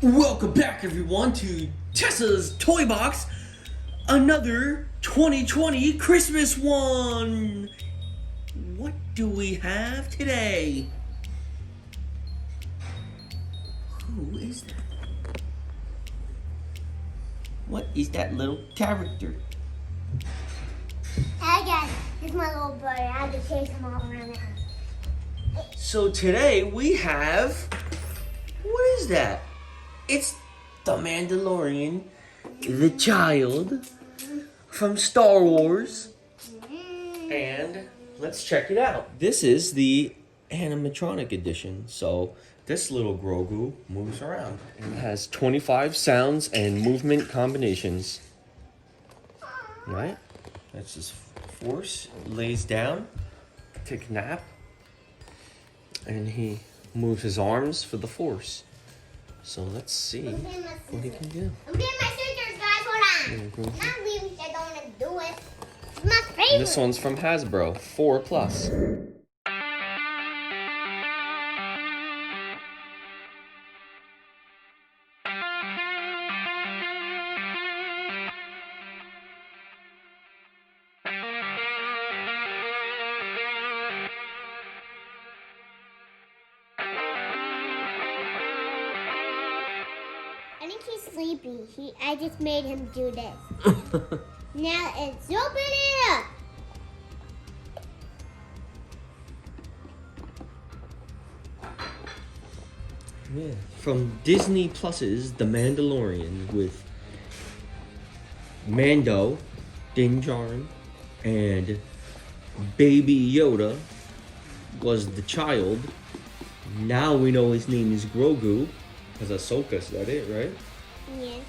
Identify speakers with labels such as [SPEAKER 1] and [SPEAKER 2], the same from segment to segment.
[SPEAKER 1] Welcome back, everyone, to Tessa's Toybox, another 2020 Christmas one. What do we have today? Who is that? What is that little character?
[SPEAKER 2] Hey guys, this is my little brother. I have to chase him all around the house.
[SPEAKER 1] So today we have, what is that? It's the Mandalorian, the child from Star Wars. And let's check it out. This is the Animatronic Edition. So this little GROGU moves around. And it has 25 sounds and movement combinations. Right? That's his force. Lays down, take a nap, and he moves his arms for the force. So let's see what he can do.
[SPEAKER 2] I'm getting my scissors, guys. Hold on. Not leaving. I don't want to do it. It's my favorite.
[SPEAKER 1] This one's from Hasbro, 4+.
[SPEAKER 2] I think he's sleepy. I just made him do this. Now it's open it up.
[SPEAKER 1] Yeah. From Disney Plus's The Mandalorian with Mando, Din Djarin, and Baby Yoda was the child. Now we know his name is GROGU. Because Ahsoka, is that it, right?
[SPEAKER 2] Yes.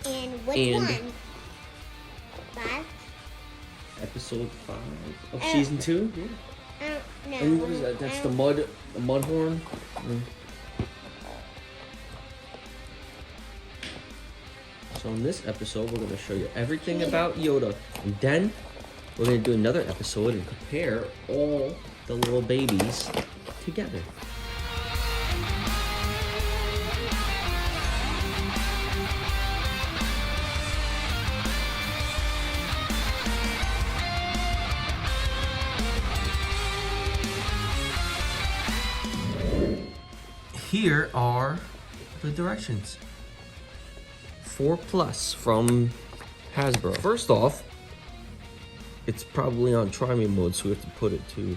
[SPEAKER 2] And which one? 5?
[SPEAKER 1] Episode 5 of season 2? Yeah.
[SPEAKER 2] No.
[SPEAKER 1] And what is that? That's the Mudhorn? So in this episode, we're going to show you everything about Yoda. And then we're going to do another episode and compare all the little babies together. Here are the directions. 4+ from Hasbro. First off, it's probably on try me mode, so we have to put it to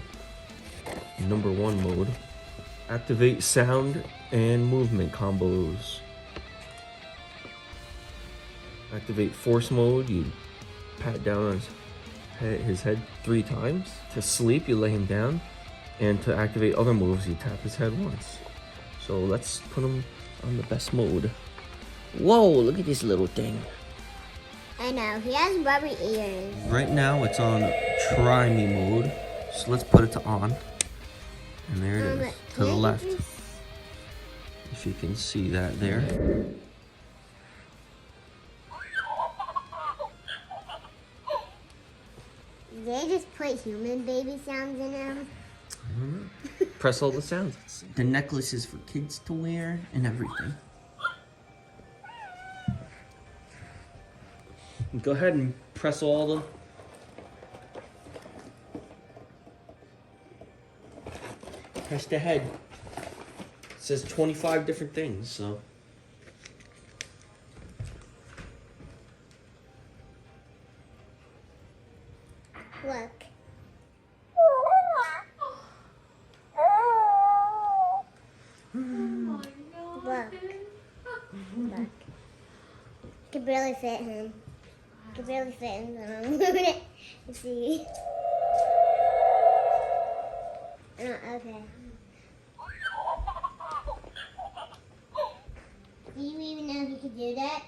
[SPEAKER 1] number 1 mode. Activate sound and movement combos. Activate force mode, you pat down on his head 3 times. To sleep, you lay him down. And to activate other moves, you tap his head once. So let's put him on the best mode. Whoa, look at this little thing.
[SPEAKER 2] I know, he has rubber ears.
[SPEAKER 1] Right now it's on try me mode. So let's put it to on. And there it is, to the left. If you can see that there.
[SPEAKER 2] Did they just put human baby sounds in them?
[SPEAKER 1] I don't know. Press all the sounds. The necklace is for kids to wear and everything. Go ahead and press all the... Press the head. It says 25 different things, so...
[SPEAKER 2] Look. Look. I can barely fit him. I can barely fit him. Let's see. Okay. Do you even know he could do that?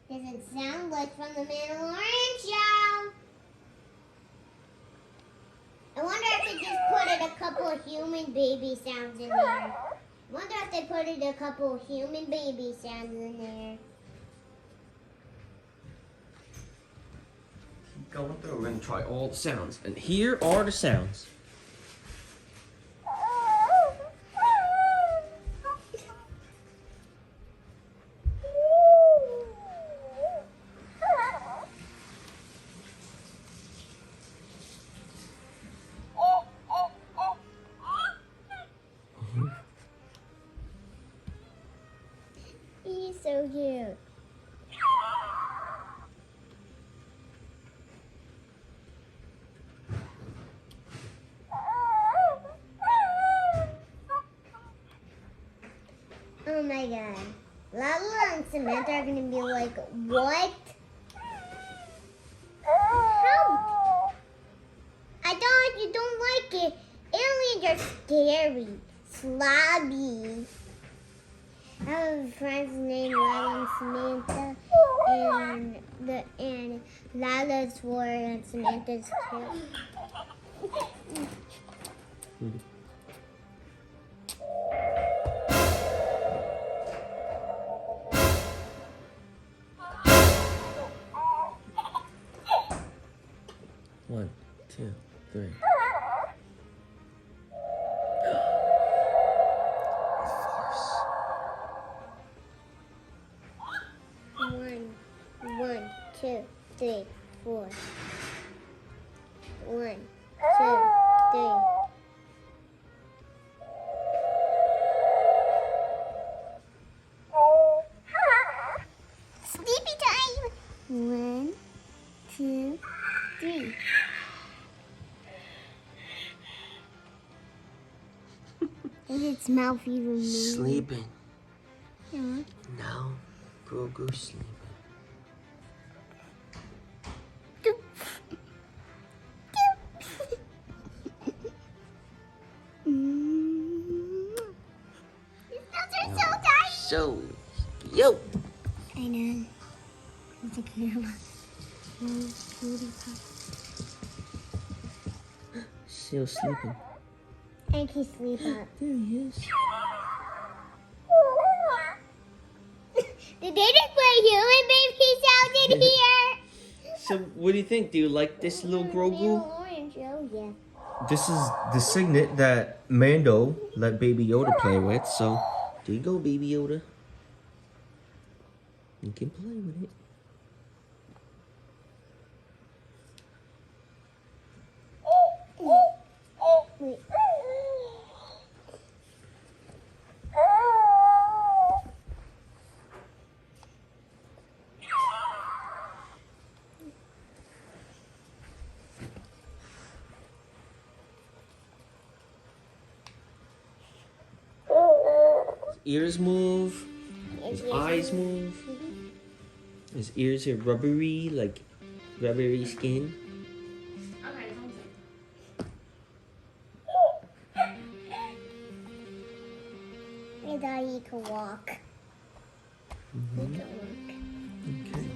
[SPEAKER 2] Doesn't sound like from the Mandalorian show. I wonder if they just put in a couple of human baby sounds in there. Wonder if they put in a couple of human baby sounds in there.
[SPEAKER 1] Keep going through. We're going to try all the sounds. And here are the sounds.
[SPEAKER 2] so cute. Oh my god. Lala and Samantha are gonna be like, what? How? I thought you don't like it. Aliens are scary. Slobby. I have friends named Lala and Samantha, and Lala's war and Samantha's too.
[SPEAKER 1] One, two, three.
[SPEAKER 2] One, two, three, four. 1, 2, 3. Sleepy time. 1, 2, 3. Is its mouth even moving?
[SPEAKER 1] Sleeping.
[SPEAKER 2] Yeah.
[SPEAKER 1] No, GROGU sleeping. So, yo.
[SPEAKER 2] I know. It's a camera.
[SPEAKER 1] Still sleeping.
[SPEAKER 2] And he sleep up.
[SPEAKER 1] There he is.
[SPEAKER 2] Did they just put human baby sounds in here?
[SPEAKER 1] So, what do you think? Do you like this little GROGU?
[SPEAKER 2] Mandalorian show, yeah.
[SPEAKER 1] This is the signet that Mando let Baby Yoda play with. So, there you go, Baby Yoda. You can play with it.
[SPEAKER 2] Wait.
[SPEAKER 1] His ears move. His eyes move. His ears are rubbery, like rubbery skin.
[SPEAKER 2] And Daddy can walk. He can walk.
[SPEAKER 1] Okay.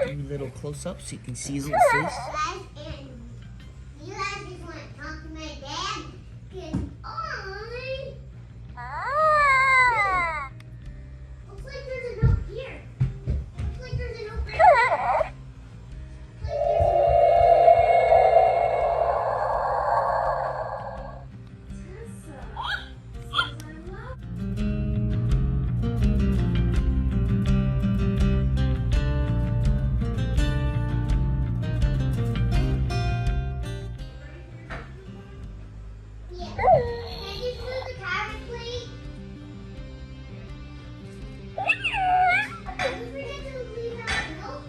[SPEAKER 1] Do a little close up so you can see his little face.
[SPEAKER 2] Guys, and you guys just want to talk to my dad? Because looks like there's a note here. Looks like there's a note right here. Looks like there's a note. Tessa says I love Yeah. Can you move the carrot, please? Don't forget to leave out milk.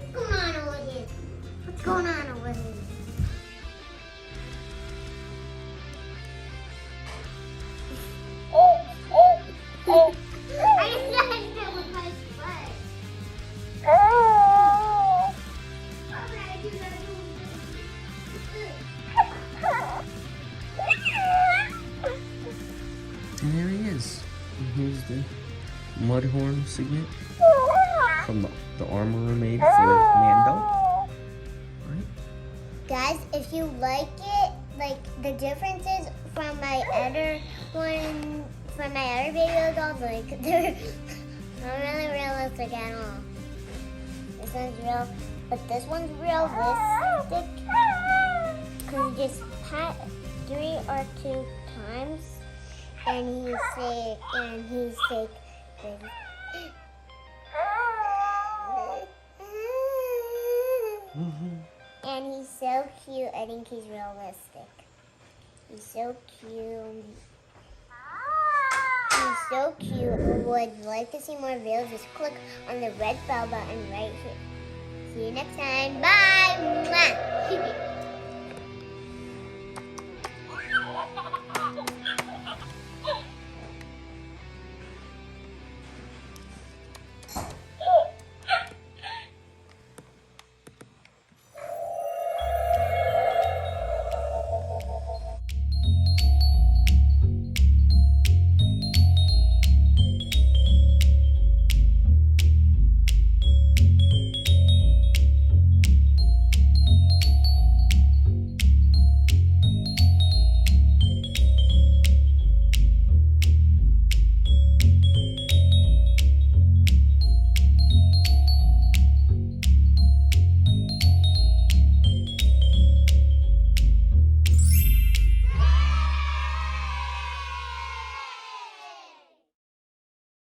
[SPEAKER 2] What's going on over here? What's going on over here? I just realized that was my butt.
[SPEAKER 1] And there he is. And here's the Mudhorn signet from the armor made for Mando. Right?
[SPEAKER 2] Guys, if you like it, like the differences from my other one, from my other baby dolls, like they're not really realistic at all. This one's real, but this one's realistic. Cause you just pat 3 or 2 times, and he's like, and he's so cute. I think he's realistic. He's so cute. He's so cute. If you would like to see more videos, just click on the red bell button right here. See you next time. Bye. Mwah.